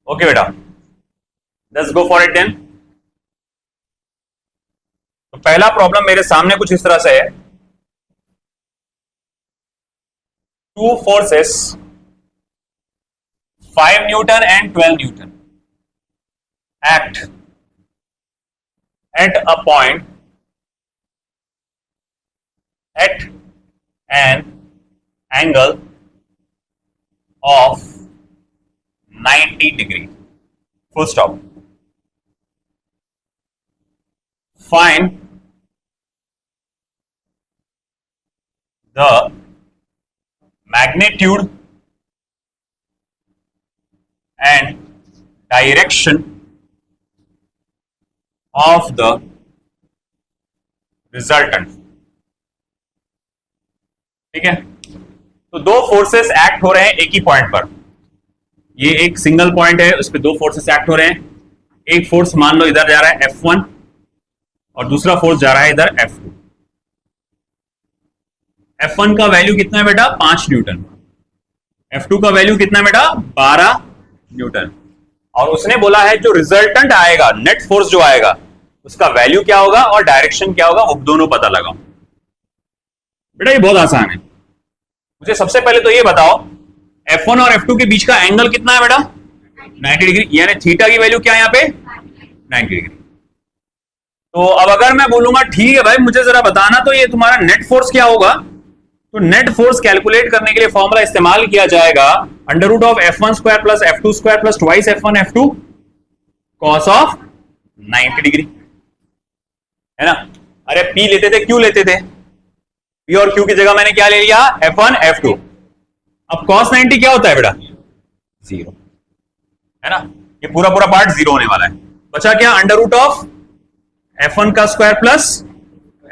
Okay बेटा, let's go for it then. तो पहला प्रॉब्लम मेरे सामने कुछ इस तरह से है। Two forces 5 Newton and 12 Newton act at a point at an angle of 90 degree. Full stop. Find the magnitude and direction of the resultant. ठीक है, तो दो फोर्सेस एक्ट हो रहे हैं एक ही पॉइंट पर। ये एक सिंगल पॉइंट है, उस पर दो फोर्सेस एक्ट हो रहे हैं। एक फोर्स मान लो इधर जा रहा है F1 और दूसरा फोर्स जा रहा है इधर F2। F1 का वैल्यू कितना है बेटा? 5 न्यूटन। F2 का वैल्यू कितना है बेटा? 12 न्यूटन। और उसने बोला है जो रिजल्टेंट आएगा, नेट फोर्स जो आएगा, उसका वैल्यू क्या होगा और डायरेक्शन क्या होगा, वो दोनों पता लगाओ। बेटा ये बहुत आसान है। मुझे सबसे पहले तो ये बताओ F1 और F2 के बीच का एंगल कितना है बेटा? 90 डिग्री, यानी थीटा की वैल्यू क्या है यहाँ पे? 90 डिग्री। तो अब अगर मैं बोलूंगा ठीक है भाई मुझे जरा बताना तो ये तुम्हारा नेट फोर्स क्या होगा, तो नेट फोर्स कैलकुलेट करने के लिए फॉर्मूला इस्तेमाल किया जाएगा under root of F1 square plus F2 square plus twice F1 F2 cos of 90 degree, है ना। अरे P लेते थे, Q लेते थे, P और Q की जगह मैंने क्या ले लिया? F1 F2। अब cos 90 क्या होता है बेटा? 0, है ना। ये पूरा पूरा पार्ट 0 होने वाला है। बचा क्या? अंडर रूट ऑफ F1 का स्क्वायर प्लस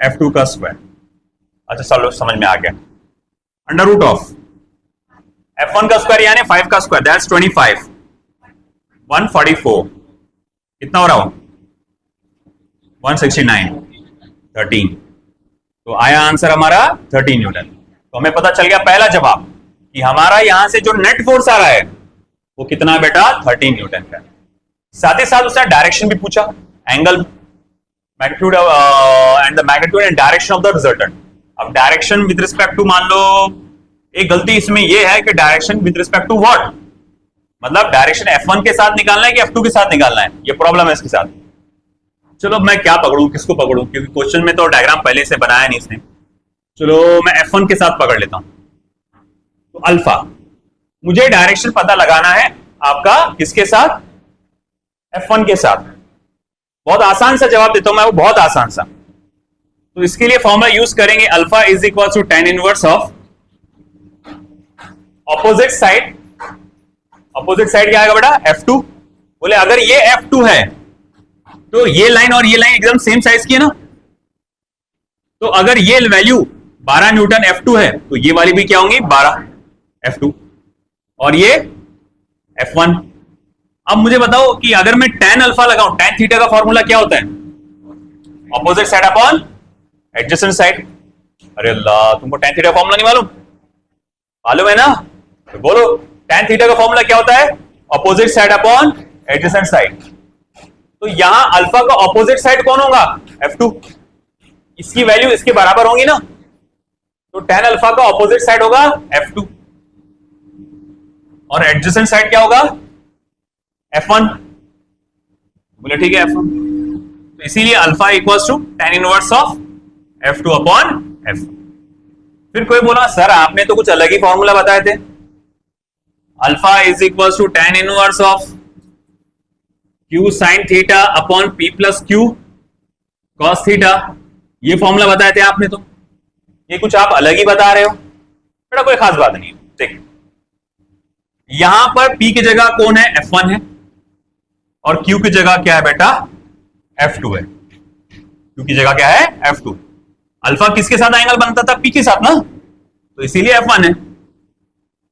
F2 का स्क्वायर। अच्छा चलो समझ में आ गया। अंडर रूट ऑफ F1 का स्क्वायर यानी 5 का स्क्वायर, दैट्स 25, 144 कितना हो रहा हो? 169, 13। तो आया आंसर हमारा 13 न्यूटन। तो हमें पता चल गया पहला जवाब कि हमारा यहां से जो नेट फोर्स आ रहा है वो कितना है बेटा? 13 न्यूटन का। साथ ही साथ उसने डायरेक्शन भी पूछा, angle, magnitude and the magnitude and direction of the resultant. अब डायरेक्शन विद रिस्पेक्ट टू, मान लो एक गलती इसमें यह है कि direction with respect to what, मतलब डायरेक्शन F1 के साथ निकालना है कि F2 के साथ निकालना है, ये प्रॉब्लम है इसके साथ। चलो मैं क्या पकड़ूं, किसको पकड़ूं, क्योंकि क्वेश्चन में तो डायग्राम पहले से बनाया नहीं इसने। चलो मैं F1 के साथ पकड़ लेता हूं। तो अल्फा, मुझे डायरेक्शन पता लगाना है आपका किसके साथ? F1 के साथ। बहुत आसान सा जवाब देता हूं मैं, वो बहुत आसान सा। तो इसके लिए फॉर्मूला यूज करेंगे, alpha is equal to tan inverse of opposite side. Opposite side क्या आएगा बेटा? F2। बोले अगर ये F2 है तो ये लाइन और ये लाइन एकदम सेम साइज की है ना, तो अगर ये वैल्यू 12 न्यूटन F2 है तो ये वाली भी क्या होंगी? 12 F2 और ये F1। अब मुझे बताओ कि अगर मैं tan अल्फा लगाऊं, tan थीटा का फॉर्मूला क्या होता है? Opposite side upon adjacent side. अरे अल्लाह, तुमको tan थीटा फॉर्मूला नहीं मालूम? मालूम है ना? तो बोलो tan थीटा का फॉर्मूला क्या होता है? Opposite side upon adjacent side. तो यहां अल्फा का ऑपोजिट साइड कौन होगा? F2। इसकी वैल्यू इसके बराबर होंगी ना, तो tan अल्फा का ऑपोजिट साइड होगा F2 और एडजेसेंट साइड क्या होगा? F1। बोले ठीक है F1। तो इसीलिए alpha equals to tan inverse of F2 upon F। फिर कोई बोला सर आपने तो कुछ अलग ही फॉर्मूला बताए थे, alpha is equals to tan inverse of Q sin theta upon P plus Q cos theta. ये फॉर्मूला बताए थे आपने, तो ये कुछ आप अलग ही बता रहे हो बेटा। कोई खास बात नहीं है। देख यहां पर P की जगह कौन है? F1 है और Q की जगह क्या है बेटा? F2 है। Q की जगह क्या है? F2। अल्फा किसके साथ एंगल बनता था? P के साथ ना, तो इसीलिए F1 है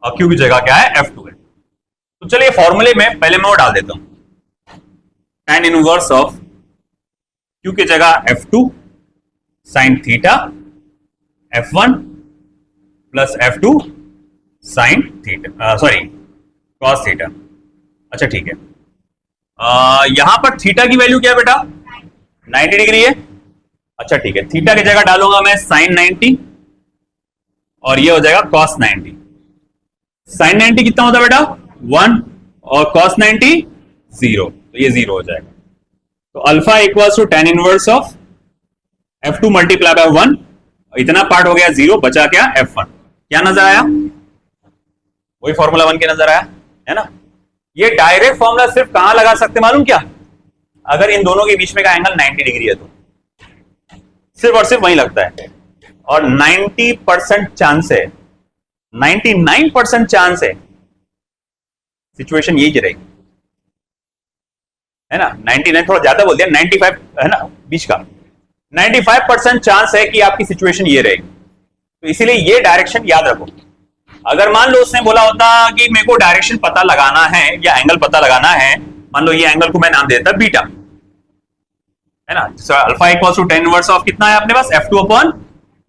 और Q की जगह क्या है? F2 है। तो चलिए फॉर्मूले में पहले मैं वो डाल देता हूं, tan इनवर्स ऑफ Q की जगह F2 sin theta F1 plus F2 sin theta, sorry cos theta. अच्छा ठीक है, यहां पर थीटा की वैल्यू क्या है बेटा? 90 डिग्री है। अच्छा ठीक है, थीटा की जगह डालूंगा मैं साइन 90 और ये हो जाएगा कॉस 90। साइन 90 कितना होता है बेटा? 1 और कॉस 90 0, तो ये 0 हो जाएगा। तो alpha equals to tan inverse of F2 multiply by 1, इतना पार्ट हो गया 0, बचा क्या? F1। क्या नजर आया? वही फॉर्मूला 1 के नजर आया है ना। ये डायरेक्ट फॉर्मूला सिर्फ कहां लगा सकते मालूम क्या? अगर इन दोनों के बीच में का एंगल 90 डिग्री है तो सिर्फ और सिर्फ वही लगता है। और 90% चांस है, 99% चांस है सिचुएशन यही रहेगी, है ना। 99 थोड़ा ज्यादा बोल दिया, 95 है ना बीच का। 95% चांस है कि आपकी सिचुएशन ये रहेगी। तो इसीलिए ये डायरेक्शन याद रखो। अगर मान लो उसने बोला होता कि मेरे को डायरेक्शन पता लगाना है या एंगल पता लगाना है, मान लो ये एंगल को मैं नाम दे देता बीटा, है ना। Alpha equals to tan inverse of कितना है अपने पास? F2 upon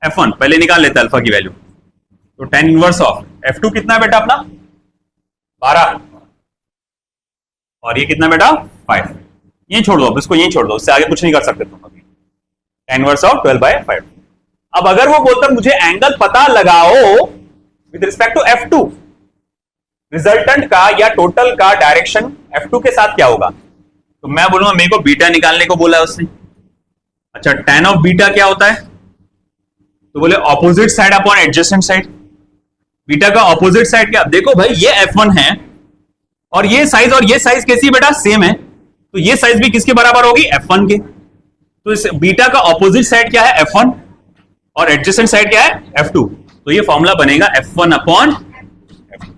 F1। पहले निकाल लेते हैं अल्फा की वैल्यू। तो टेन इनवर्स ऑफ F2 कितना है बेटा अपना? 12। और ये कितना बेटा? 5। ये छोड़ दो, अब इसको यही छोड़ दो, उससे आगे कुछ नहीं कर सकते तुम अभी। Ten inverse of 12/5। अब अगर वो बोलता मुझे एंगल पता लगाओ with respect to F2, resultant का या टोटल का डायरेक्शन F2 के साथ क्या होगा, तो मैं बोलूंगा मेरे को बीटा निकालने को बोला है उसने। अच्छा, tan ऑफ बीटा क्या होता है? तो बोले opposite side upon adjacent side. Beta का ऑपोजिट साइड क्या? देखो भाई ये F1 है और ये साइज कैसी है बेटा? सेम है। तो ये साइज भी किसके बराबर होगी? F1 के। तो इस बीटा का ऑपोजिट साइड क्या है? F1। और एडजेसेंट साइड क्या है? F2। तो ये फॉर्मूला बनेगा F1 अपॉन F2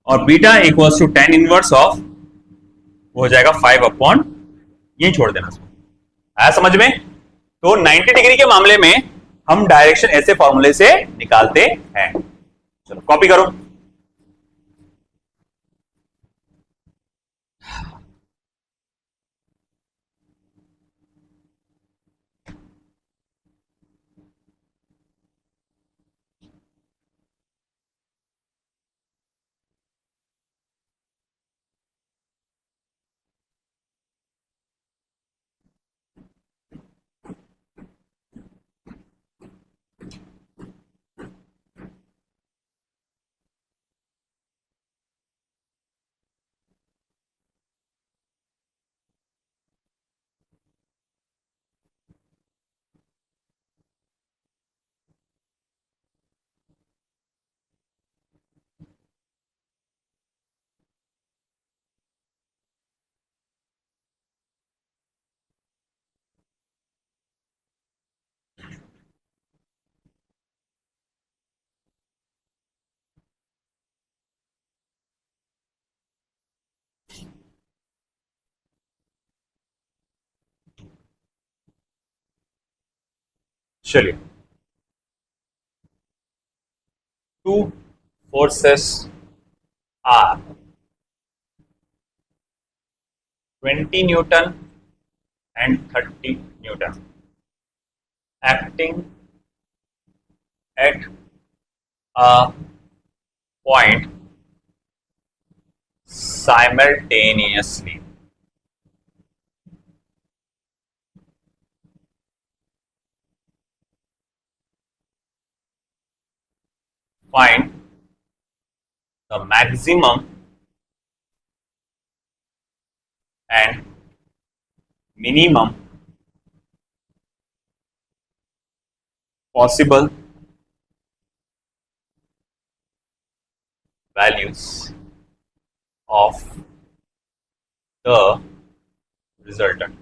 और beta equals to tan inverse of, वो हो जाएगा 5 अपॉन, यही छोड़ देना। आया समझ में? तो 90 डिग्री के मामले में हम डायरेक्शन ऐसे फॉर्मूले से निकालते हैं। चलो कॉपी करो। चलिए, two forces are 20 newton and 30 newton acting at a point simultaneously. Find the maximum and minimum possible values of the resultant.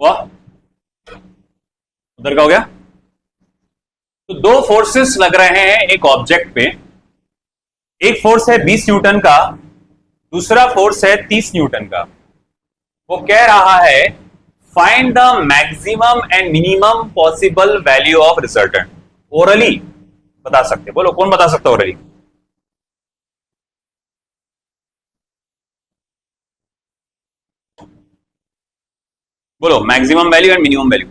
वाह, उधर का हो गया। तो दो फोर्सेस लग रहे हैं एक ऑब्जेक्ट पे। एक फोर्स है 20 न्यूटन का, दूसरा फोर्स है 30 न्यूटन का। वो कह रहा है find the maximum and minimum possible value of resultant. Orally बता सकते, बोलो कौन बता सकता ओरली? बोलो maximum value and minimum value.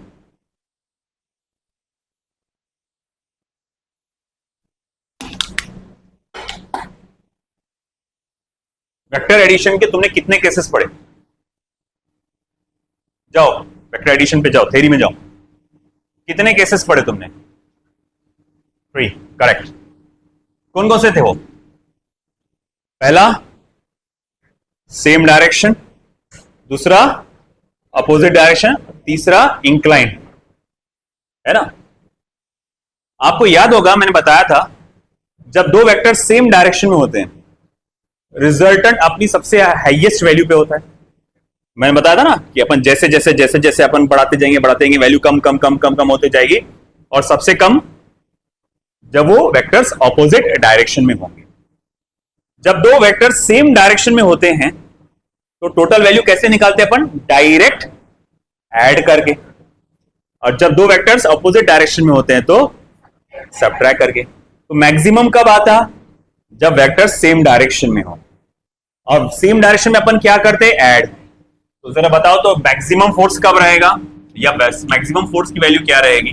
Vector addition के तुमने कितने केसेस पढ़े? जाओ वेक्टर एडिशन पे जाओ, थ्योरी में जाओ। कितने केसेस पढ़े तुमने? 3, करेक्ट। कौन कौन से थे वो? पहला सेम डायरेक्शन, दूसरा अपोजिट डायरेक्शन, तीसरा इंक्लाइन, है ना? आपको याद होगा मैंने बताया था जब दो वेक्टर सेम डायरेक्शन में होते हैं रिजल्टेंट अपनी सबसे हाईएस्ट वैल्यू पे होता है। मैंने बताया था ना कि अपन जैसे जैसे जैसे जैसे अपन बढ़ाते जाएंगे वैल्यू कम कम कम कम कम होती जाएगी, और सबसे कम जब वो वेक्टर्स ऑपोजिट डायरेक्शन में होंगे। जब दो वेक्टर सेम डायरेक्शन में होते हैं तो टोटल वैल्यू कैसे निकालते हैं अपन? डायरेक्ट ऐड करके। और जब दो वेक्टर्स ऑपोजिट डायरेक्शन में होते हैं तो सबट्रैक्ट करके। तो मैक्सिमम कब आता? जब वेक्टर्स सेम डायरेक्शन में हो। और सेम डायरेक्शन में अपन क्या करते हैं? ऐड। तो जरा बताओ तो मैक्सिमम फोर्स कब रहेगा, या मैक्सिमम फोर्स की वैल्यू क्या रहेगी?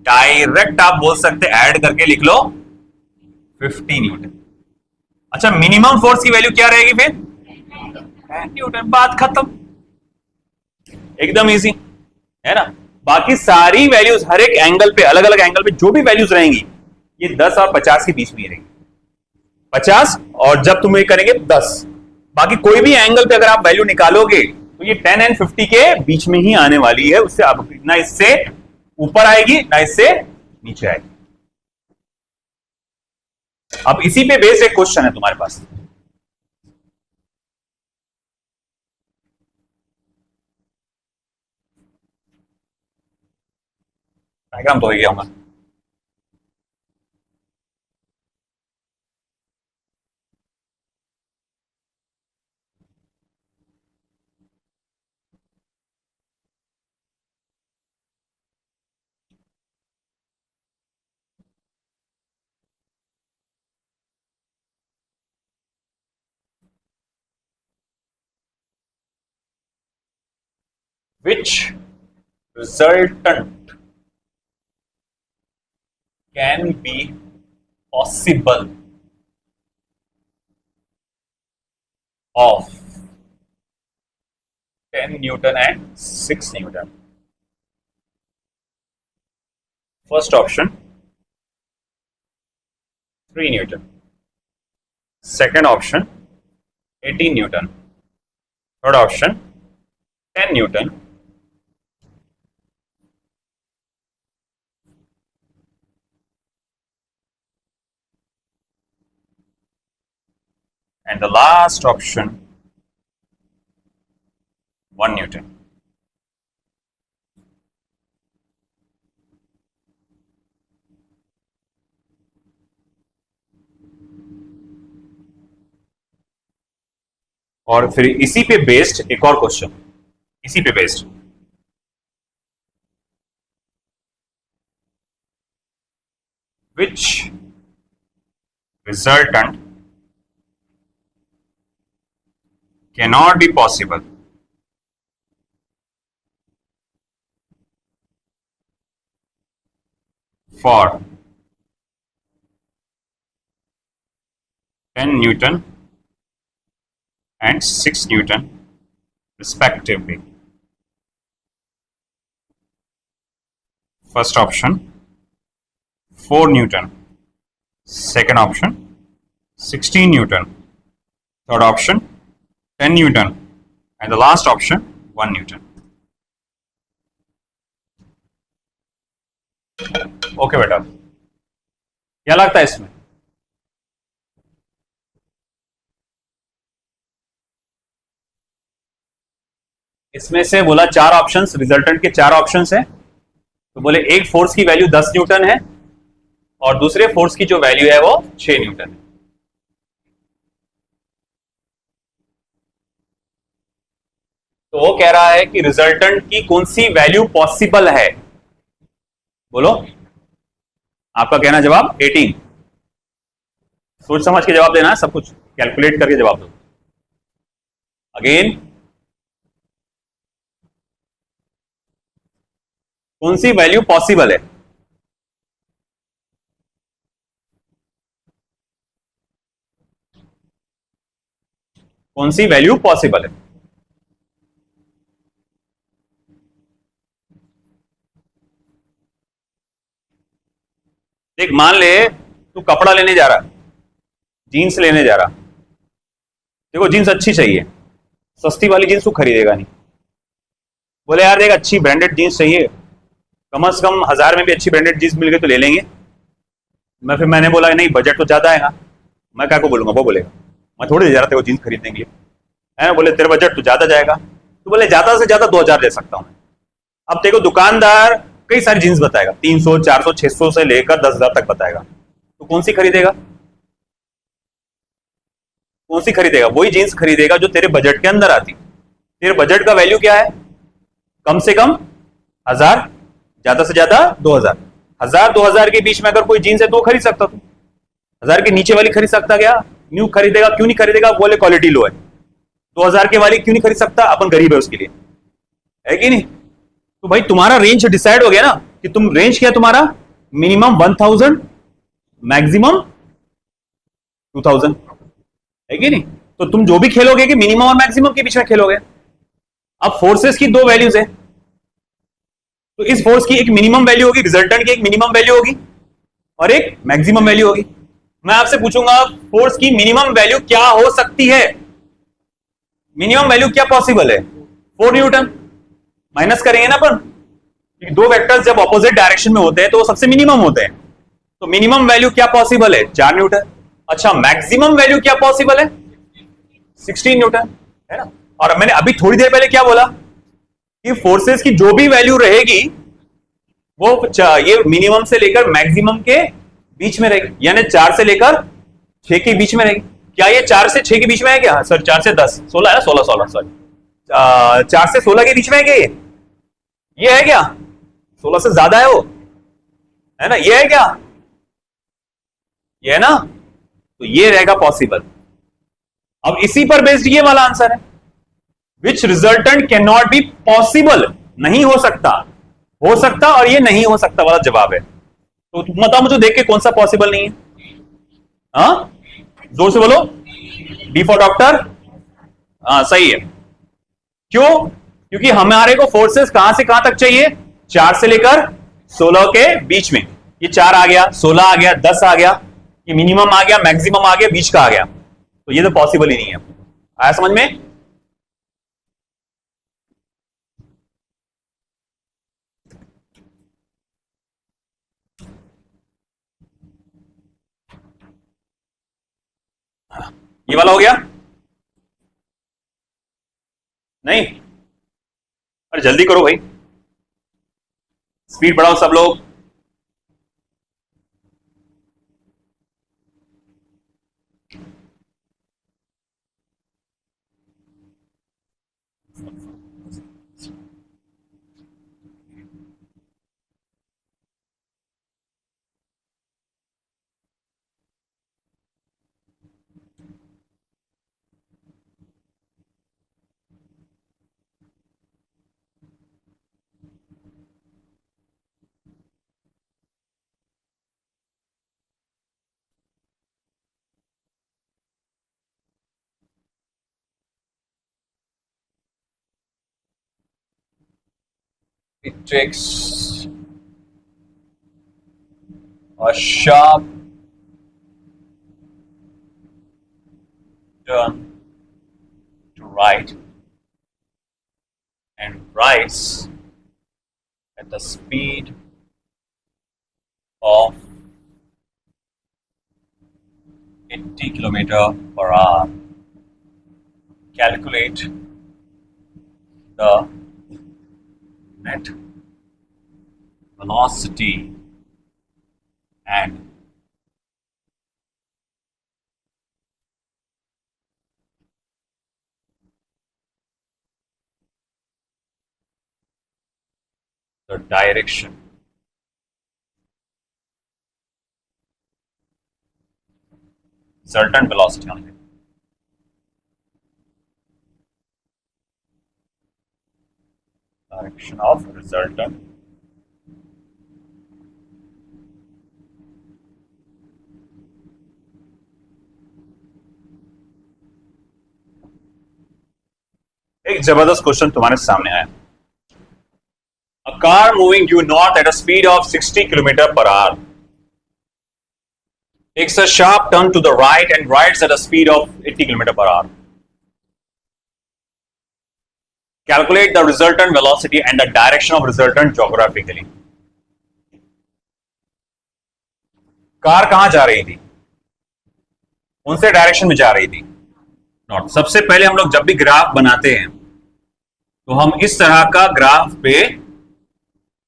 डायरेक्ट आप बोल सकते ऐड करके लिख लो 50 न्यूटन। अच्छा मिनिमम फोर्स की वैल्यू क्या रहेगी फिर? 10 न्यूटन। बात खत्म, एकदम इजी, है ना? बाकी सारी वैल्यूज हर एक एंगल पे, अलग अलग एंगल पे जो भी वैल्यूज रहेंगी ये 10 और 50 के बीच में ही रहेंगी। 50 और जब तुम ये करेंगे 10, बाकी कोई भी एंगल पे अगर आप वैल्यू निकालोगे तो ये 10 एंड 50 के बीच में ही आने वाली है। उससे आप ना इससे ऊपर आएगी ना इससे नीचे आएगी। अब इसी पे बेस्ड एक क्वेश्चन है तुम्हारे पास। डायग्राम तो हो गया होगा। Which resultant can be possible of 10 Newton and 6 Newton? First option 3 Newton, second option 18 Newton, third option 10 Newton, and the last option 1 Newton. और फिर इसी पे बेस्ड एक और क्वेश्चन, इसी पे based which resultant cannot be possible for 10 Newton and 6 Newton respectively. First option 4 Newton, second option 16 Newton, third option 10 Newton, and the last option 1 Newton. Okay बेटा, क्या लगता है इसमें? इसमें से बोला 4 ऑप्शंस, रिजल्टेंट के 4 ऑप्शंस हैं। तो बोले एक फोर्स की वैल्यू 10 न्यूटन है और दूसरे फोर्स की जो वैल्यू है वो 6 न्यूटन है। तो वो कह रहा है कि रिजल्टेंट की कौन सी वैल्यू पॉसिबल है। बोलो, आपका कहना जवाब 18। सोच समझ के जवाब देना है, सब कुछ कैलकुलेट करके जवाब दो। अगेन, कौन सी वैल्यू पॉसिबल है? कौन सी वैल्यू पॉसिबल है? देख, मान ले तू कपड़ा लेने जा रहा, जीन्स लेने जा रहा। देखो, जीन्स अच्छी चाहिए, सस्ती वाली जीन्स तू खरीदेगा नहीं। बोले यार देख, अच्छी ब्रांडेड जीन्स चाहिए, कम से कम 1000 में भी अच्छी ब्रांडेड जीन्स मिल गई तो ले लेंगे। मैंने बोला नहीं, बजट तो ज्यादा है। मैं क्या को बोलूंगा, वो बोलेगा मैं थोड़ी जा रहा था वो जीन्स खरीदने के लिए, है। बोले तेरा बजट तो ज्यादा जाएगा, तो बोले ज्यादा से ज्यादा 2000 ले सकता हूं। अब देखो, दुकानदार कई सारी जीन्स बताएगा, 300, 400, 600 से लेकर 10,000 तक बताएगा। तो कौन सी खरीदेगा? कौन सी खरीदेगा? वही जीन्स खरीदेगा जो तेरे बजट के अंदर आती। तेरे बजट का वैल्यू क्या है? कम से कम 1000, ज्यादा से ज्यादा 2000। 1000-2000 के बीच में अगर कोई जीन्स है तो वो खरीद सकता तू। 1000 के नीचे वाली खरीद सकता क्या? न्यू खरीदेगा? क्यों नहीं खरीदेगा? बोले क्वालिटी लो है। 2000 के वाली क्यों नहीं खरीद सकता? अपन गरीब है उसके लिए, है कि नहीं? तो भाई तुम्हारा रेंज डिसाइड हो गया ना कि तुम रेंज क्या है तुम्हारा? मिनिमम 1000, मैक्सिमम 2000, है कि नहीं? तो तुम जो भी खेलोगे कि मिनिमम और मैक्सिमम के बीच में खेलोगे। अब फोर्सेस की दो वैल्यूज है, तो इस फोर्स की एक मिनिमम वैल्यू होगी, रिजल्टेंट की एक मिनिमम वैल्यू होगी और एक मैक्सिमम वैल्यू होगी। मैं आपसे पूछूंगा फोर्स की मिनिमम वैल्यू क्या हो सकती है? मिनिमम वैल्यू क्या पॉसिबल है? 4 न्यूटन। माइनस करेंगे ना अपन, दो वेक्टर्स जब ऑपोजिट डायरेक्शन में होते हैं तो वो सबसे मिनिमम होते हैं। तो मिनिमम वैल्यू क्या पॉसिबल है? 4 न्यूटन। अच्छा, मैक्सिमम वैल्यू क्या पॉसिबल है? 16 न्यूटन, है ना? और मैंने अभी थोड़ी देर पहले क्या बोला कि फोर्सेस की जो भी वैल्यू रहेगी वो ये मिनिमम से लेकर मैक्सिमम के बीच में रहेगी, यानी 4 से लेकर 6 के बीच में रहेगी। क्या ये 4 से 6 के बीच में है क्या? सर 4 से 10, 16 है ना, 16 सॉरी, 4 से 16 के बीच में है क्या? ये है क्या? 16 से ज्यादा है वो, है ना? ये है क्या? ये है ना? तो ये रहेगा पॉसिबल। अब इसी पर बेस्ड ये वाला आंसर है, which resultant can not be possible, नहीं हो सकता, हो सकता और ये नहीं हो सकता वाला जवाब है। तो तुम बताओ मुझे देख के कौन सा पॉसिबल नहीं है? हाँ, जोर से बोलो। D for doctor. हाँ, सही है। क्यों? क्योंकि हमारे को फोर्सेस कहां से कहां तक चाहिए? 4 से लेकर 16 के बीच में। ये 4 आ गया, 16 आ गया, 10 आ गया, ये मिनिमम आ गया, मैक्सिमम आ गया, बीच का आ गया। तो ये तो पॉसिबल ही नहीं है। आया समझ में? ये वाला हो गया? नहीं? अरे जल्दी करो भाई, स्पीड बढ़ाओ सब लोग। It takes a sharp turn to right and rise at the speed of 80 km/h. Calculate the net velocity and the direction certain velocity only. Direction of resultant एक जबरदस्त क्वेश्चन तुम्हारे सामने आया. A car moving due north at a speed of 60 km per hour takes a sharp turn to the right and rides at a speed of 80 km per hour. Calculate the resultant velocity and the direction of resultant geographically. Car कहां जा रही थी? कौन से direction में जा रही थी? नॉर्थ. सबसे पहले हम लोग जब भी ग्राफ बनाते हैं तो हम इस तरह का ग्राफ पे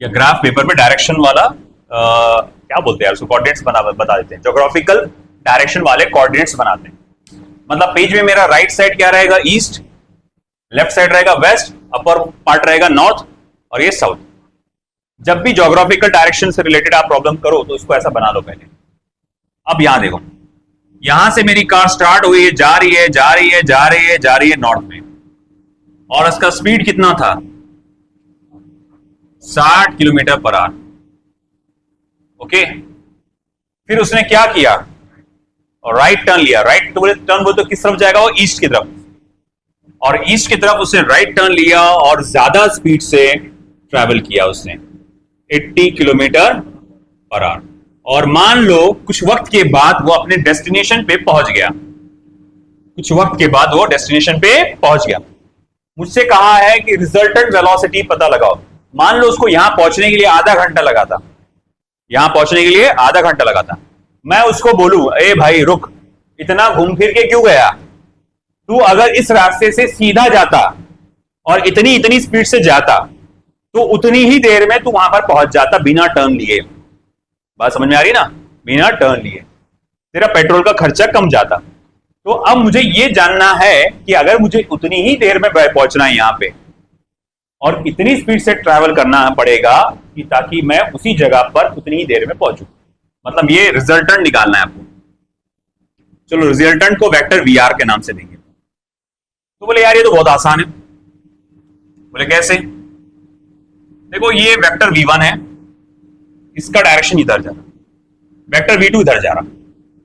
या ग्राफ पेपर पे डायरेक्शन वाला क्या बोलते हैं उसको, कोऑर्डिनेट्स बता देते हैं. ज्योग्राफिकल डायरेक्शन वाले कोऑर्डिनेट्स बनाते हैं. मतलब पेज में मेरा राइट साइड क्या रहेगा? ईस्ट. लेफ्ट साइड रहेगा वेस्ट. अपर पार्ट रहेगा नॉर्थ और ये साउथ. जब भी ज्योग्राफिकल डायरेक्शन से रिलेटेड आप प्रॉब्लम करो तो इसको ऐसा बना लो पहले. अब यहां देखो, यहां से मेरी कार स्टार्ट हुई है, जा रही है जा रही है जा रही है जा रही है नॉर्थ में, और इसका स्पीड कितना था? 60 किलोमीटर पर आवर. ओके. फिर उसने क्या किया? और राइट टर्न लिया. राइट टर्न बोले तो किस तरफ जाएगा? वो ईस्ट की तरफ. और ईस्ट की तरफ उसने राइट टर्न लिया और ज्यादा स्पीड से ट्रैवल किया उसने, 80 किलोमीटर पर आवर. और मान लो कुछ वक्त के बाद वो अपने डेस्टिनेशन पे पहुंच गया. कुछ वक्त के बाद वो डेस्टिनेशन पे पहुंच गया. मुझसे कहा है कि रिजल्टेंट वेलोसिटी पता लगाओ. मान लो उसको यहां पहुंचने के लिए आधा घंटा लगा था. यहां पहुंचने के लिए आधा घंटा लगा था. मैं उसको बोलूं, ए भाई रुक, इतना घूम फिर के क्यों गया? तू अगर इस रास्ते से सीधा जाता और इतनी इतनी स्पीड से जाता तो उतनी ही देर में तू वहां पर पहुंच जाता बिना टर्न लिए. बात समझ में आ रही ना? बिना टर्न लिए तेरा पेट्रोल का खर्चा कम जाता. तो अब मुझे यह जानना है कि अगर मुझे उतनी ही देर में पहुंचना है यहां पे और इतनी स्पीड से ट्रैवल करना पड़ेगा कि ताकि मैं उसी जगह पर उतनी ही देर में पहुंचूं. मतलब ये रिजल्टेंट निकालना है आपको. चलो रिजल्टेंट को वेक्टर वी आर के नाम से देंगे. तो बोले यार ये तो बहुत आसान है. बोले कैसे? देखो ये वेक्टर v1 है, इसका डायरेक्शन इधर जा रहा, वेक्टर v2 इधर जा रहा,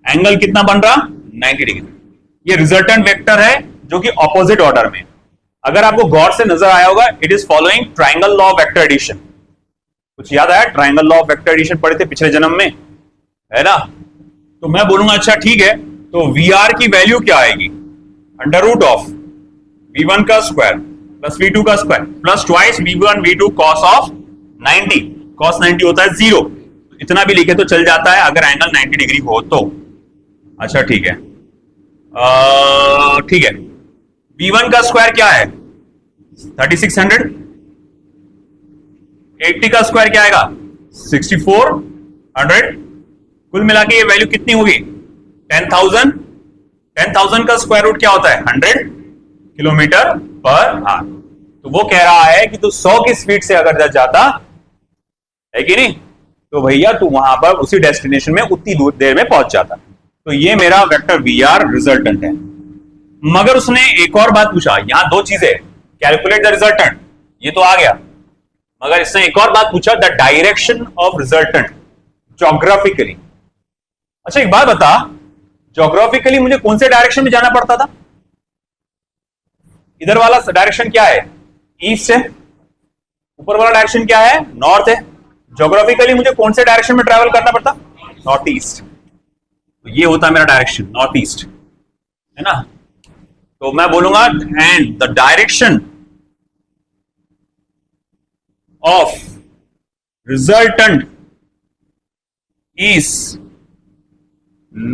एंगल कितना बन रहा? 90 डिग्री. ये रिजल्टेंट वेक्टर है जो कि ऑपोजिट ऑर्डर में. अगर आपको गौर से नजर आया होगा, it is following triangle law of vector addition. कुछ याद आया? Triangle law of vector addition पढ़े थे पिछले जन्म में, है ना? तो मैं बोलूंगा अच्छा ठीक है, तो वी आर की वैल्यू क्या आएगी? अंडर रूट ऑफ v1 का स्क्वायर प्लस v2 का square plus twice v1 v2 cos of 90. Cos 90 होता है 0. इतना भी लिखे तो चल जाता है अगर एंगल 90 डिग्री हो तो. अच्छा ठीक है, ठीक है. v1 का स्क्वायर क्या है? 3600. 80 का स्क्वायर क्या आएगा? 6400. कुल मिला के ये वैल्यू कितनी होगी? 10,000. 10,000 का स्क्वायर रूट क्या होता है? 100 किलोमीटर पर आवर. तो वो कह रहा है कि तू 100 की स्पीड से अगर जाता है कि नहीं, तो भैया तू वहां पर उसी डेस्टिनेशन में उतनी दूर देर में पहुंच जाता. तो ये मेरा वेक्टर वी आर रिजल्टेंट है. मगर उसने एक और बात पूछा. यहां दो चीजें, कैलकुलेट द रिजल्टेंट, ये तो आ गया, मगर इसने एक और बात पूछा, the direction of resultant geographically. अच्छा एक बात बता, ज्योग्राफिकली मुझे कौन से डायरेक्शन में जाना पड़ता था? इधर वाला डायरेक्शन क्या है? ईस्ट है. ऊपर वाला डायरेक्शन क्या है? नॉर्थ है. ज्योग्राफिकली मुझे कौन से डायरेक्शन में ट्रैवल करना पड़ता? North east. तो ये होता है मेरा डायरेक्शन, नॉर्थ ईस्ट, है ना? तो मैं बोलूंगा and the direction of resultant is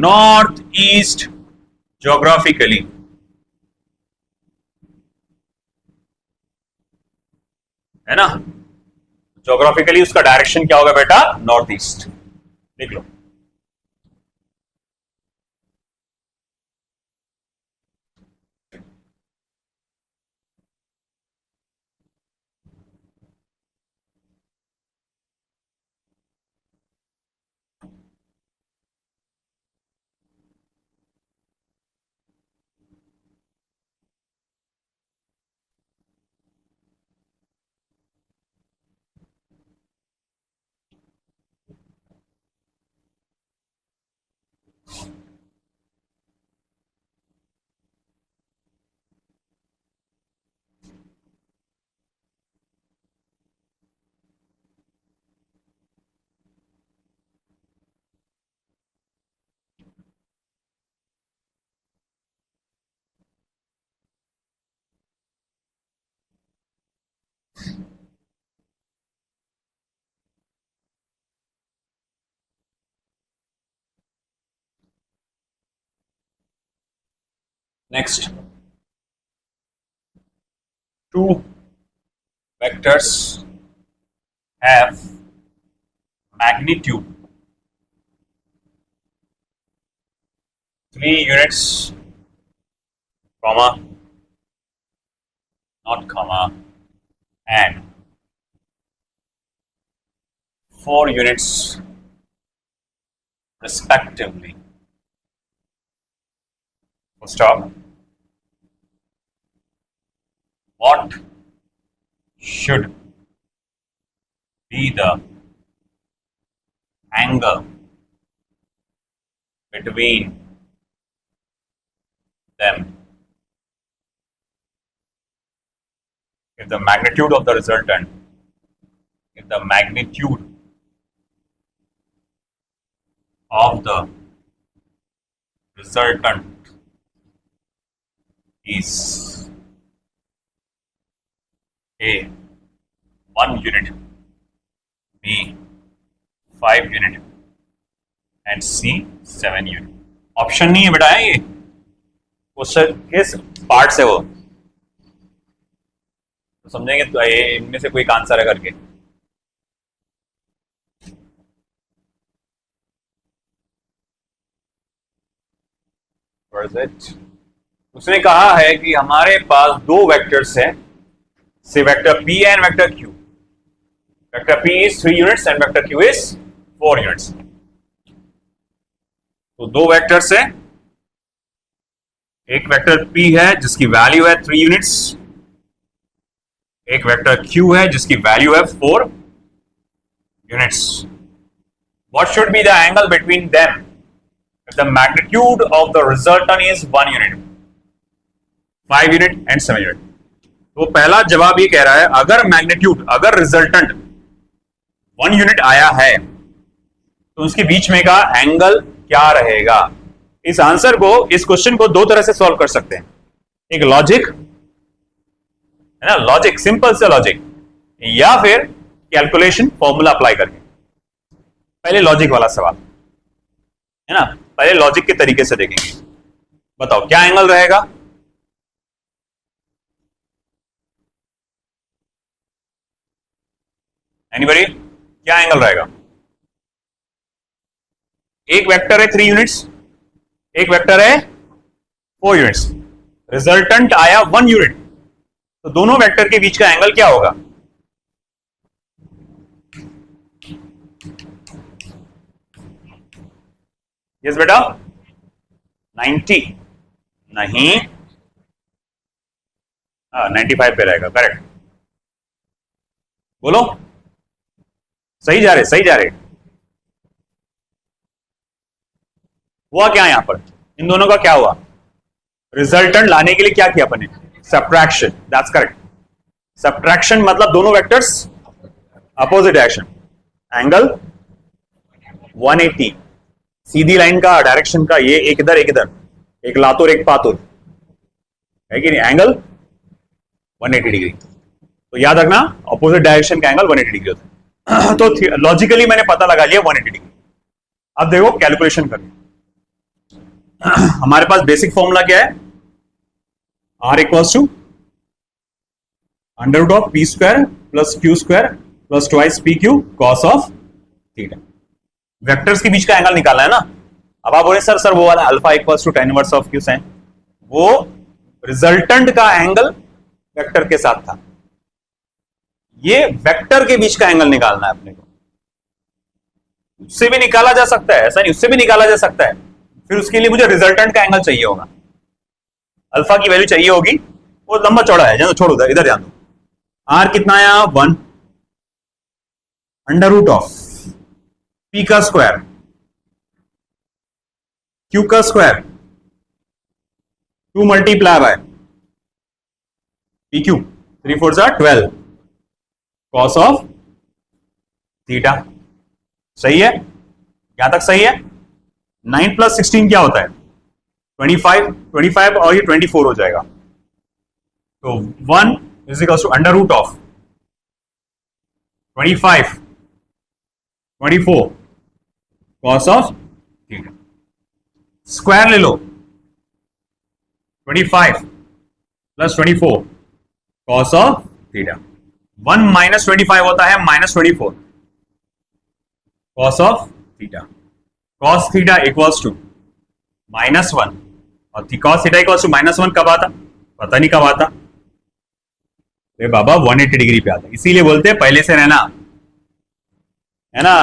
north east geographically. है ना? ज्योग्राफिकली उसका डायरेक्शन क्या होगा बेटा? North east. लिख लो। Next, two vectors have magnitude 3 units, comma, not comma, and 4 units respectively. Stop. What should be the angle between them if the magnitude of the resultant, if the magnitude of the resultant is A 1 unit, B 5 unit and C 7 unit. Option नहीं है बेटा, ये question किस part से वो तो समझेंगे तो ये इनमें से कोई आंसर है करके। उसने कहा है कि हमारे पास दो वेक्टर्स हैं, say vector P and vector Q. Vector P is 3 units and vector Q is 4 units. तो दो वेक्टर्स हैं, एक वेक्टर P है जिसकी वैल्यू है 3 यूनिट्स, एक वेक्टर Q है जिसकी वैल्यू है 4 units. What should be the angle between them if the magnitude of the resultant is 1 unit, 5 unit and 7 unit? तो पहला जवाब ये कह रहा है अगर मैग्नीट्यूड, अगर रिजल्टेंट 1 यूनिट आया है तो उसके बीच में का एंगल क्या रहेगा. इस आंसर को, इस क्वेश्चन को दो तरह से सॉल्व कर सकते हैं. एक लॉजिक है ना, लॉजिक, सिंपल से लॉजिक, या फिर कैलकुलेशन फॉर्मूला अप्लाई करके. पहले लॉजिक वाला सवाल है ना, पहले लॉजिक के तरीके से देखेंगे. बताओ क्या एंगल रहेगा. एनीबॉडी, क्या एंगल रहेगा. एक वेक्टर है 3 यूनिट्स, एक वेक्टर है 4 यूनिट्स, रिजल्टेंट आया 1 यूनिट, तो दोनों वेक्टर के बीच का एंगल क्या होगा. यस बेटा, 90 नहीं, 95 पे रहेगा. करेक्ट, बोलो. सही जा रहे, सही जा रहे. हुआ क्या यहां पर, इन दोनों का क्या हुआ. रिजल्टेंट लाने के लिए क्या किया अपन ने, सब्ट्रैक्शन. That's correct. सब्ट्रैक्शन मतलब दोनों वेक्टर्स अपोजिट डायरेक्शन. एंगल 180, सीधी लाइन का डायरेक्शन का, ये एक इधर एक इधर, एक लातुर एक पातुर है कि नहीं. Angle 180 degree. तो याद रखना अपोजिट डायरेक्शन का एंगल 180 डिग्री होता है. तो लॉजिकली मैंने पता लगा लिया 180 डिग्री. अब देखो कैलकुलेशन करें. हमारे पास बेसिक फॉर्मूला क्या है, R equals to under root of p square plus q square plus twice p q cos of theta. Vectors के बीच का एंगल निकालना है ना। अब आप बोले सर वो वाला alpha equals to tan inverse of q sine, वो रिजल्टेंट का एंगल वेक्टर के साथ था, ये वेक्टर के बीच का एंगल निकालना है अपने को। उससे भी निकाला जा सकता है, ऐसा नहीं, उससे भी निकाला जा सकता है, फिर उसके लिए मुझे रिजल्टेंट का एंगल चाहिए होगा, अल्फा की वैल्यू चाहिए होगी, वो लंबा चौड़ा है, जानो छोड़ो इधर ध्यान दो। आर कितना आया 1 अंडर रूट ऑफ पी का स्क्वायर क्यू का square 2 multiply by P Q 3 4 12 cos of theta. सही है, यहां तक सही है। 9 प्लस 16 क्या होता है 25 और ये 24 हो जाएगा। तो 1 is equal to under root of 25 24 cos of theta. Square ले लो 25 plus 24 cos of theta. 1 minus 25 होता है minus 24 cos of theta. Cos theta equals to -1 और कॉस थीटा इक्वल्स टू -1 कब आता, पता नहीं कब आता, अरे बाबा 180 डिग्री पे आता। इसीलिए बोलते हैं पहले से रहना, है ना,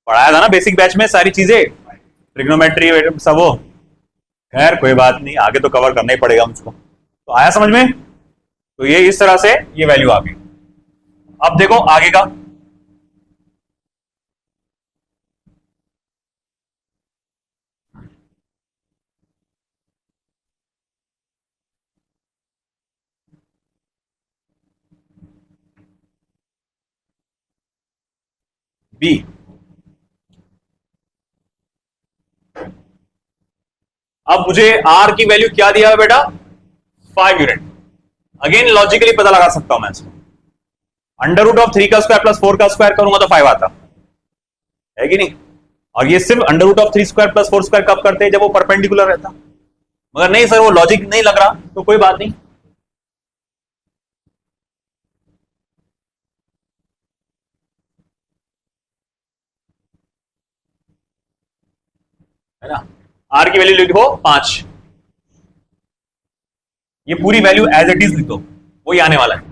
पढ़ाया था ना बेसिक बैच में सारी चीजें, ट्रिग्नोमेट्री सब वो। खैर कोई बात नहीं, आगे तो कवर करना ही पड़ेगा मुझको। तो आया समझ में? तो ये इस तरह से ये वैल्यू आ गई। अब देखो आगे का, बी। अब मुझे आर की वैल्यू क्या दिया है बेटा 5 यूनिट। अगेन लॉजिकली पता लगा सकता हूं मैं इसको, अंडर रूट ऑफ 3 का स्क्वायर प्लस 4 का स्क्वायर करूंगा तो 5 आता है कि नहीं। और ये सिर्फ under root of 3 square plus 4 square कब करते हैं जब वो परपेंडिकुलर रहता। मगर नहीं सर वो लॉजिक नहीं लग रहा, तो कोई बात नहीं, है ना। आर की वैल्यू लिखो 5, ये पूरी वैल्यू एज इट इज लिखो, वही आने वाला है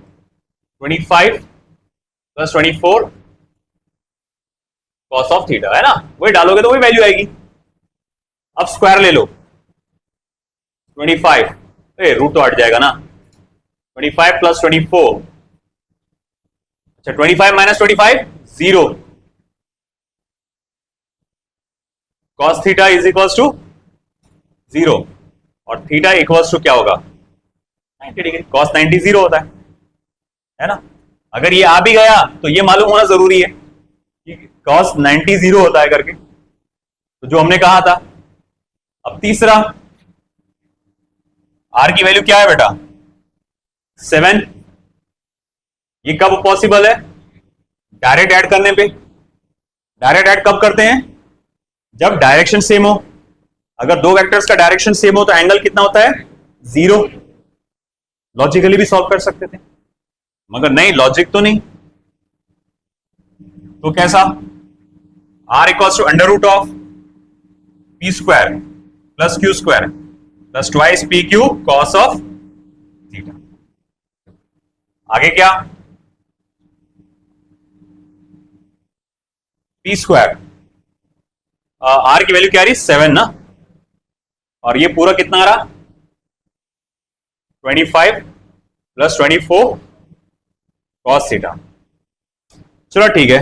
25 प्लस 24 कॉस ऑफ थीटा, है ना, वही डालोगे तो वही वैल्यू आएगी। अब स्क्वायर ले लो 25, रूट तो हट जाएगा ना, 25 प्लस 24, अच्छा 25 minus 25 0, cos theta is equals to 0 और थीटा इक्वल्स टू क्या होगा 90 डिग्री। कॉस 90 0 होता है ना। अगर ये आ भी गया तो ये मालूम होना जरूरी है कि कॉस 90 0 होता है करके, तो जो हमने कहा था। अब तीसरा, आर की वैल्यू क्या है बेटा 7, ये कब पॉसिबल है डायरेक्ट ऐड करने पे। डायरेक्ट ऐड कब करते हैं जब डायरेक्शन सेम हो। अगर दो वेक्टर्स का डायरेक्शन सेम हो तो एंगल कितना होता है 0। लॉजिकली भी सॉल्व कर सकते थे, मगर नहीं, लॉजिक तो नहीं। तो कैसा, r equals to under root of p square plus q square plus twice p q cos of theta. आगे क्या, पी स्क्वायर, आर की वैल्यू क्या आ रही 7 ना, और ये पूरा कितना आ रहा 25 प्लस 24 कॉस थीटा। चलो ठीक है,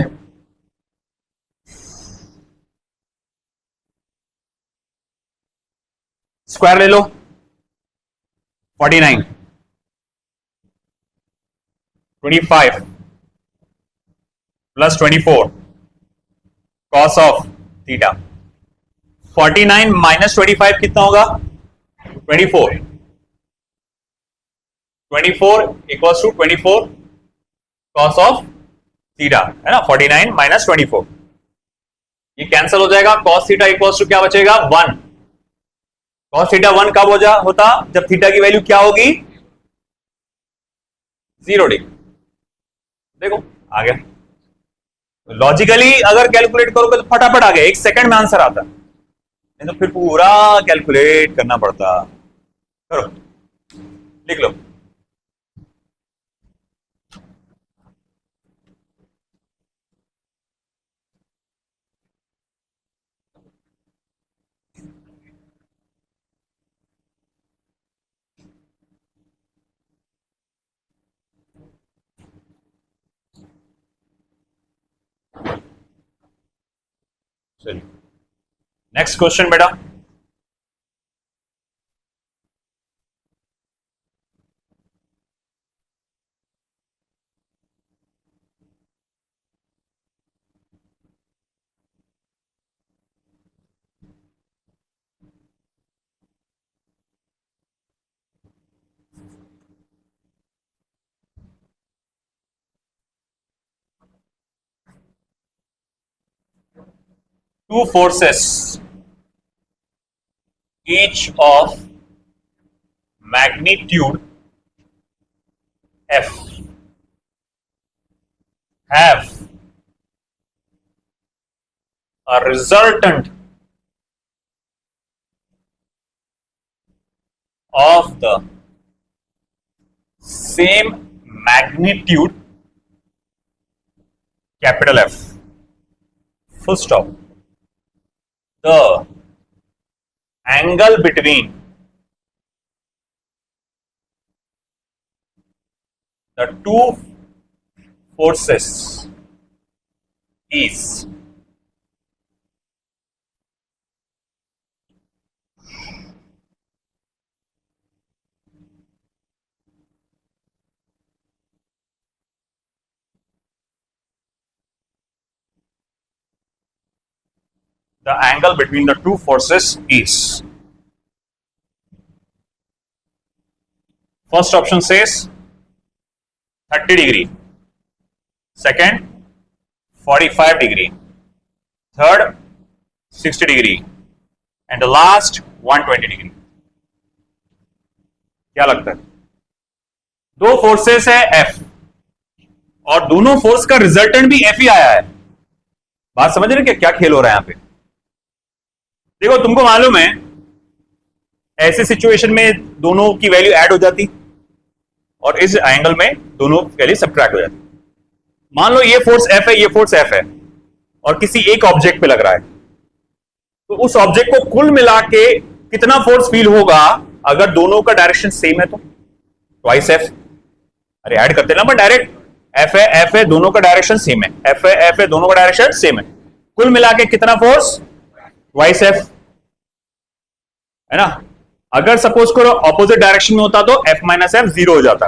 स्क्वायर ले लो 49 25 plus 24 cos of theta. 49 minus 25 कितना होगा 24, 24 equals to 24 cos of theta, है ना। 49 माइनस 24 ये कैंसिल हो जाएगा, कॉस थीटा इक्वल्स टू क्या बचेगा 1। कॉस थीटा 1 कब होता जब थीटा की वैल्यू क्या होगी 0 डिग्री। देखो आ गया। लॉजिकली अगर कैलकुलेट करोगे तो फटाफट आ गया, 1 सेकंड में आंसर आता, नहीं तो फिर पूरा कैलकुलेट करना पड़ता। करो, लिख लो। चलिए नेक्स्ट क्वेश्चन बेटा। Two forces, each of magnitude F, have a resultant of the same magnitude, capital F, full stop. The angle between the two forces is the angle between the two forces is. First option says 30 degree, second 45 degree, third 60 degree, and the last 120 degree. क्या लगता है? दो forces है F और दोनों force का resultant भी F ही आया है। बात समझ रहे क्या खेल हो रहा है यहां पे? देखो तुमको मालूम है ऐसे सिचुएशन में दोनों की वैल्यू ऐड हो जाती और इस एंगल में दोनों वैल्यू सब्ट्रैक्ट हो जाती। मान लो ये फोर्स F है, ये फोर्स F है और किसी एक ऑब्जेक्ट पे लग रहा है, तो उस ऑब्जेक्ट को कुल मिला के कितना फोर्स फील होगा अगर दोनों का डायरेक्शन सेम है तो? Twice F। अरे ऐड करते ना पर डायरेक्ट, F है दोनों का डायरेक्शन सेम है, F है दोनों का डायरेक्शन सेम है, कुल मिला के कितना फोर्स? ट्वाइस F, है ना। अगर सपोज करो ऑपोजिट डायरेक्शन में होता तो F माइनस F 0 हो जाता।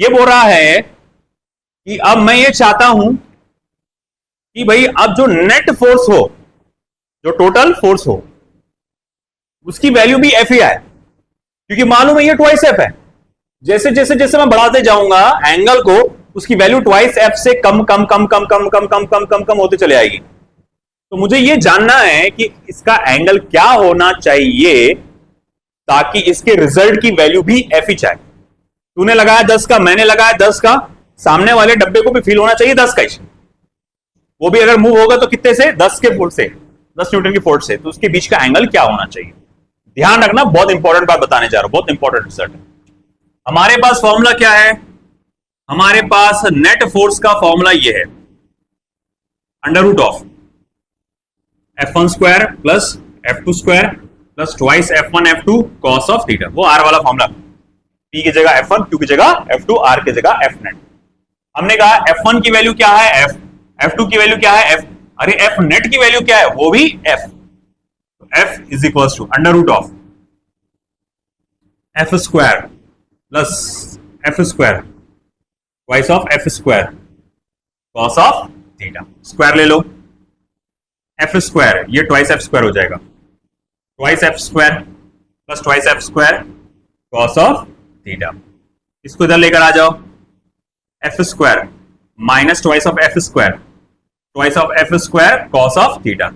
ये बोल रहा है कि अब मैं ये चाहता हूं कि भाई अब जो नेट फोर्स हो, जो टोटल फोर्स हो, उसकी वैल्यू भी F ही आए, क्योंकि मालूम है ये ट्वाइस F है। जैसे जैसे जैसे मैं बढ़ाते जाऊंगा एंगल को, उसकी वैल्यू ट्वाइस F से कम कम कम कम कम कम कम कम कम कम होते चले आएगी। तो मुझे ये जानना है कि इसका एंगल क्या होना चाहिए ताकि इसके रिजल्ट की वैल्यू भी F ही चाहे। तूने लगाया 10 का, मैंने लगाया 10 का, सामने वाले डब्बे को भी फील होना चाहिए 10 का ही। वो भी अगर मूव होगा तो कितने से? 10 के फोर्स से, 10 न्यूटन की फोर्स से, तो उसके बीच का एंगल क्या होना चाहिए? ध्यान रखना, बहुत इंपॉर्टेंट बात बताने जा रहा हूं, बहुत इंपॉर्टेंट रिजल्ट है। हमारे पास फॉर्मूला क्या है? हमारे पास नेट फोर्स का फॉर्मूला ये है, under root of F1 square plus F2 square plus twice F1 F2 cos of theta. वो R वाला फॉर्मूला, P की जगह F1, Q की जगह F2, R की जगह F नेट। हमने कहा F1 की वैल्यू क्या है? F, F2 की वैल्यू क्या है? F, अरे F नेट की वैल्यू क्या है? वो भी F। F is equal to under root of F square plus F square twice of F square cos of theta. Square ले लो, F स्क्वायर, ये ट्वाइस F स्क्वायर हो जाएगा, twice F square plus twice F square cos of theta. इसको इधर लेकर आ जाओ, F square minus twice of F square, twice of F square cos of theta.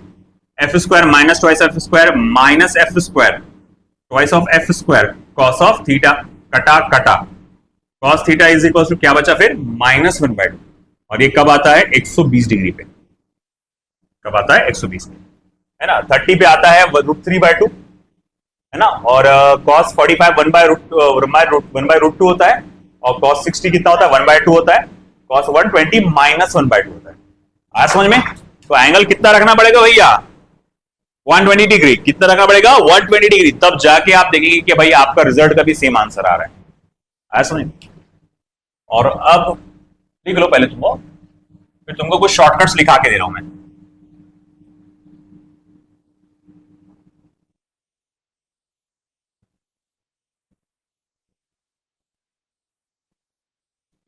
F square minus twice F square minus F square twice of F square cos of theta. कटा कटा, cos theta is equal to क्या बचा फिर -1/2, और ये कब आता है 120 डिग्री पे, कब आता है 120 पे, है ना। 30 पे आता है √3/2, है ना। और cos 45 1/√2 होता है, और cos 60 कितना होता है 1/2 होता है, cos 120 -1/2 होता है। आया समझ में? तो एंगल कितना रखना पड़ेगा भैया 120 डिग्री, कितना रखना पड़ेगा 120 डिग्री, तब जाके आप देखेंगे कि भाई आपका रिजल्ट का भी सेम आंसर आ रहा है। आया समझ? और अब लिख लो पहले तुमको, फिर तुमको कुछ शॉर्टकट्स लिखा के दे रहा हूं मैं।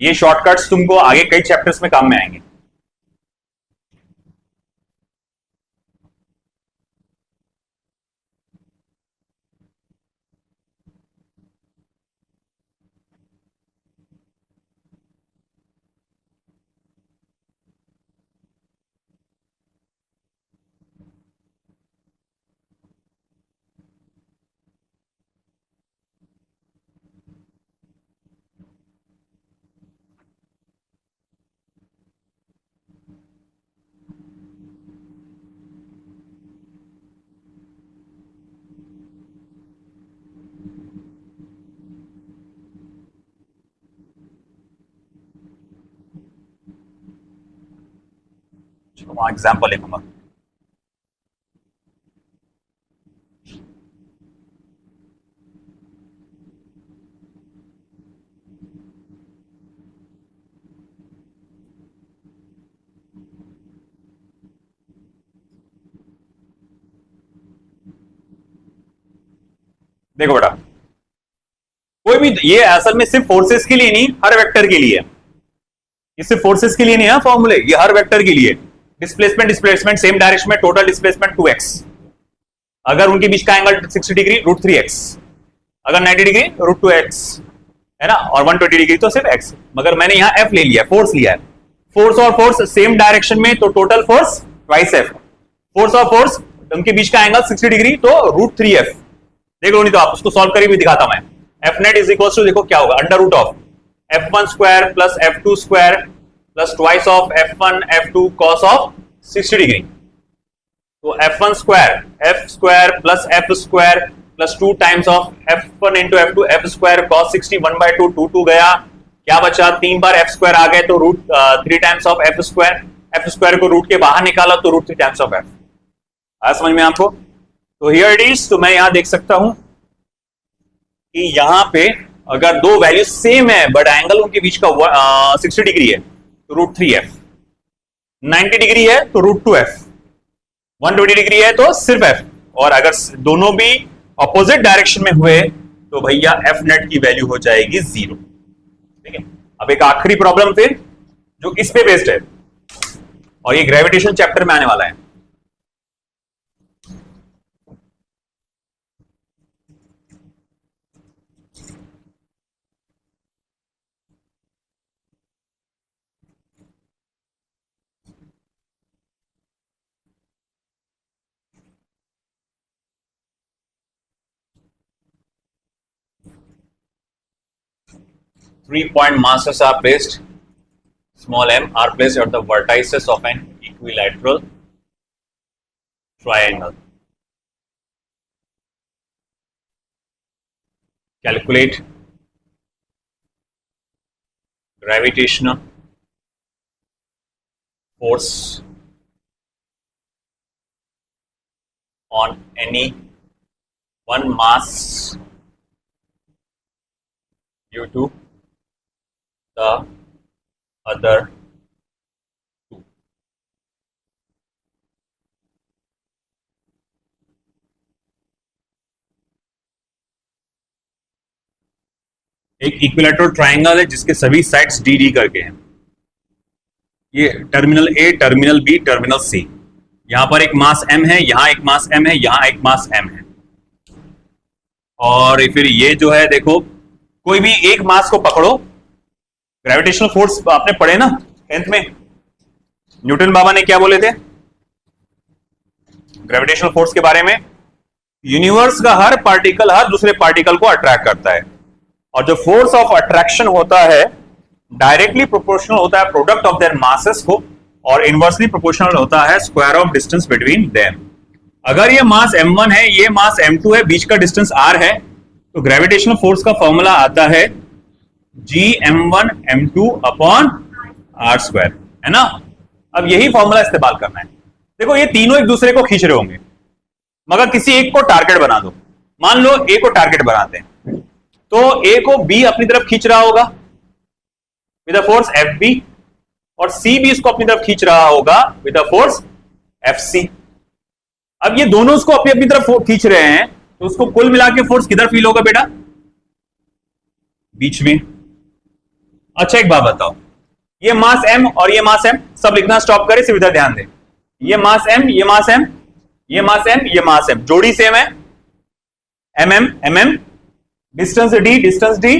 ये शॉर्टकट्स तुमको आगे कई चैप्टर्स में काम में आएंगे। वहां एग्जाम्पल लिखूंगा। देखो बेटा, कोई भी, ये असल में सिर्फ फोर्सेस के लिए नहीं, हर वेक्टर के लिए, ये सिर्फ फोर्सेस के लिए नहीं है फॉर्मूले, ये हर वेक्टर के लिए। डिस्प्लेसमेंट डिस्प्लेसमेंट सेम डायरेक्शन में, टोटल डिस्प्लेसमेंट 2x, अगर उनके बीच का एंगल 60 डिग्री √3x, अगर 90 डिग्री √2x, है ना, और 120 डिग्री तो सिर्फ x। मगर मैंने यहां f ले लिया, फोर्स लिया है, फोर्स और फोर्स सेम डायरेक्शन में तो total force twice f, force और फोर्स उनके बीच का एंगल 60 डिग्री तो √3f। देख लो, नहीं तो आप उसको सॉल्व करके भी दिखाता मैं। F net is equal to, देखो क्या होगा, under root of f1 square plus f2 square plus twice of f1 f2 cos of 60 degree. तो f1 square f square plus f square plus 2 times of f1 into f2 f square cos 60 1/2 2 गया, क्या बचा, 3 बार f square आ गए तो √3 times of f square को root के बाहर निकाला तो √3 टाइम्स ऑफ f। आया समझ में आपको? तो हियर इट इज। तो मैं यहां देख सकता हूं कि यहां पे अगर दो वैल्यू सेम है बट एंगल उनके बीच का 60 डिग्री है तो √3f, 90 डिग्री है तो √2f, 120 डिग्री है तो सिर्फ f, और अगर दोनों भी ऑपोजिट डायरेक्शन में हुए तो भैया f नेट की वैल्यू हो जाएगी 0। ठीक है, अब एक आखिरी प्रॉब्लम फिर जो इस पे बेस्ड है, और ये ग्रेविटेशन चैप्टर में आने वाला है। Three-point masses are placed, small m, are placed at the vertices of an equilateral triangle. Calculate gravitational force on any one mass due to the other two. एक इक्विलैटरल ट्रायंगल है जिसके सभी sides D D करके हैं। ये terminal A, terminal B, terminal C, यहां पर एक मास m है, यहां एक मास m है, यहां एक मास m है। और फिर ये जो है, देखो कोई भी एक मास को पकड़ो, ग्रेविटेशनल फोर्स आपने पढ़े ना 10th में, न्यूटन बाबा ने क्या बोले थे ग्रेविटेशनल फोर्स के बारे में? यूनिवर्स का हर पार्टिकल हर दूसरे पार्टिकल को अट्रैक्ट करता है, और जो फोर्स ऑफ अट्रैक्शन होता है डायरेक्टली प्रोपोर्शनल होता है प्रोडक्ट ऑफ देयर मासेस को, और इनवर्सली प्रोपोर्शनल होता है square of distance between them. अगर ये मास m1 है, ये मास m2 है, बीच का डिस्टेंस r है, तो ग्रेविटेशनल फोर्स का फॉर्मूला आता है gm1 m2 upon r square, है ना। अब यही फॉर्मूला इस्तेमाल करना है। देखो ये तीनों एक दूसरे को खींच रहे होंगे, मगर किसी एक को टारगेट बना दो। मान लो ए को टारगेट बनाते हैं, तो ए को बी अपनी तरफ खींच रहा होगा with a force F B, और सी भी इसको अपनी तरफ खींच रहा होगा with a force F C. अब ये दोनों उसको अपनी अपनी तरफ खींच रहे हैं, तो उसको कुल मिला के फोर्स किधर फील होगा बेटा? बीच में। अच्छा एक बात बताओ, ये मास m और ये मास m, सब लिखना स्टॉप करे, सिर्फ इधर ध्यान दे। ये मास m, ये मास m, ये मास m, ये मास m, जोड़ी सेम है, mm mm, distance d, distance d,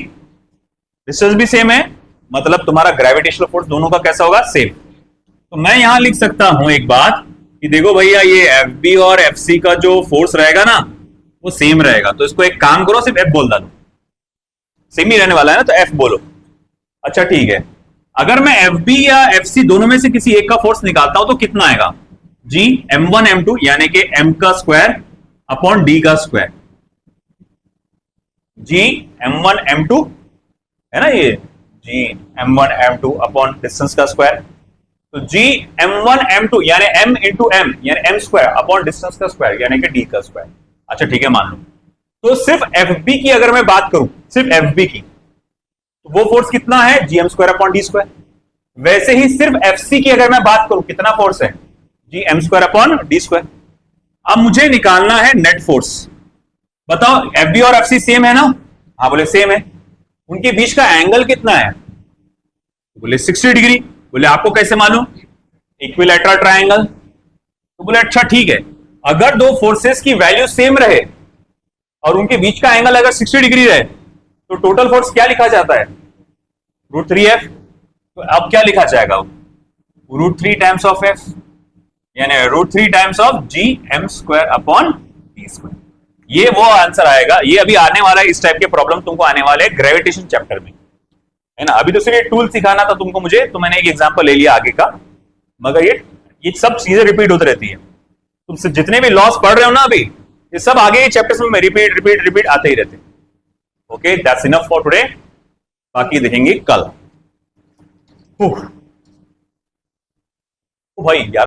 distance भी सेम है, मतलब तुम्हारा ग्रेविटेशनल फोर्स दोनों का कैसा होगा? सेम। तो मैं यहां लिख सकता हूं एक बात कि देखो भैया ये FB और FC का जो फोर्स रहेगा ना वो सेम रहेगा, तो इसको एक काम करो, सिर्फ F बोल दो, सेम ही रहने वाला है ना, तो F बोलो। अच्छा ठीक है, अगर मैं FB या FC दोनों में से किसी एक का फोर्स निकालता हूं तो कितना आएगा? G m1 m2 यानी कि m का स्क्वायर अपॉन d का स्क्वायर। G m1 m2 है ना, ये G m1 m2 upon distance का स्क्वायर, तो G m1 m2 यानी m इंटू m यानी m स्क्वायर अपॉन डिस्टेंस का स्क्वायर यानी कि d का स्क्वायर। अच्छा ठीक है, मान लो तो सिर्फ FB की अगर मैं बात करूं, सिर्फ FB की, तो वो फोर्स कितना है? gm square upon D square. वैसे ही सिर्फ FC की अगर मैं बात करूं, कितना फोर्स है? gm square upon D square. अब मुझे निकालना है नेट फोर्स। बताओ FB और FC सेम है ना? हाँ बोले सेम है। उनके बीच का एंगल कितना है? बोले 60 डिग्री। बोले आपको कैसे मालूम? Equilateral triangle. तो बोले अच्छा ठीक है, अगर दो फोर्सेस की वैल्यू सेम रहे और उनके बीच का एंगल अगर 60 डिग्री रहे तो टोटल फोर्स क्या लिखा जाता है? √3f। तो अब क्या लिखा जाएगा? √3 टाइम्स ऑफ f यानी √3 times of gm square upon d square. ये वो आंसर आएगा। ये अभी आने वाला है, इस टाइप के प्रॉब्लम तुमको आने वाले ग्रेविटेशन चैप्टर में, है ना। अभी तो सिर्फ टूल सिखाना था तुमको मुझे, तो मैंने एक एग्जांपल ले लिया आगे का, मगर ये सब चीजें रिपीट होती रहती है। तुमसे जितने भी लॉस पढ़ रहे हो ना अभी, ये सब आगे के चैप्टर्स में रिपीट रिपीट रिपीट आते ही रहते। Okay, that's enough for today, बाकी देखेंगे कल। भाई यार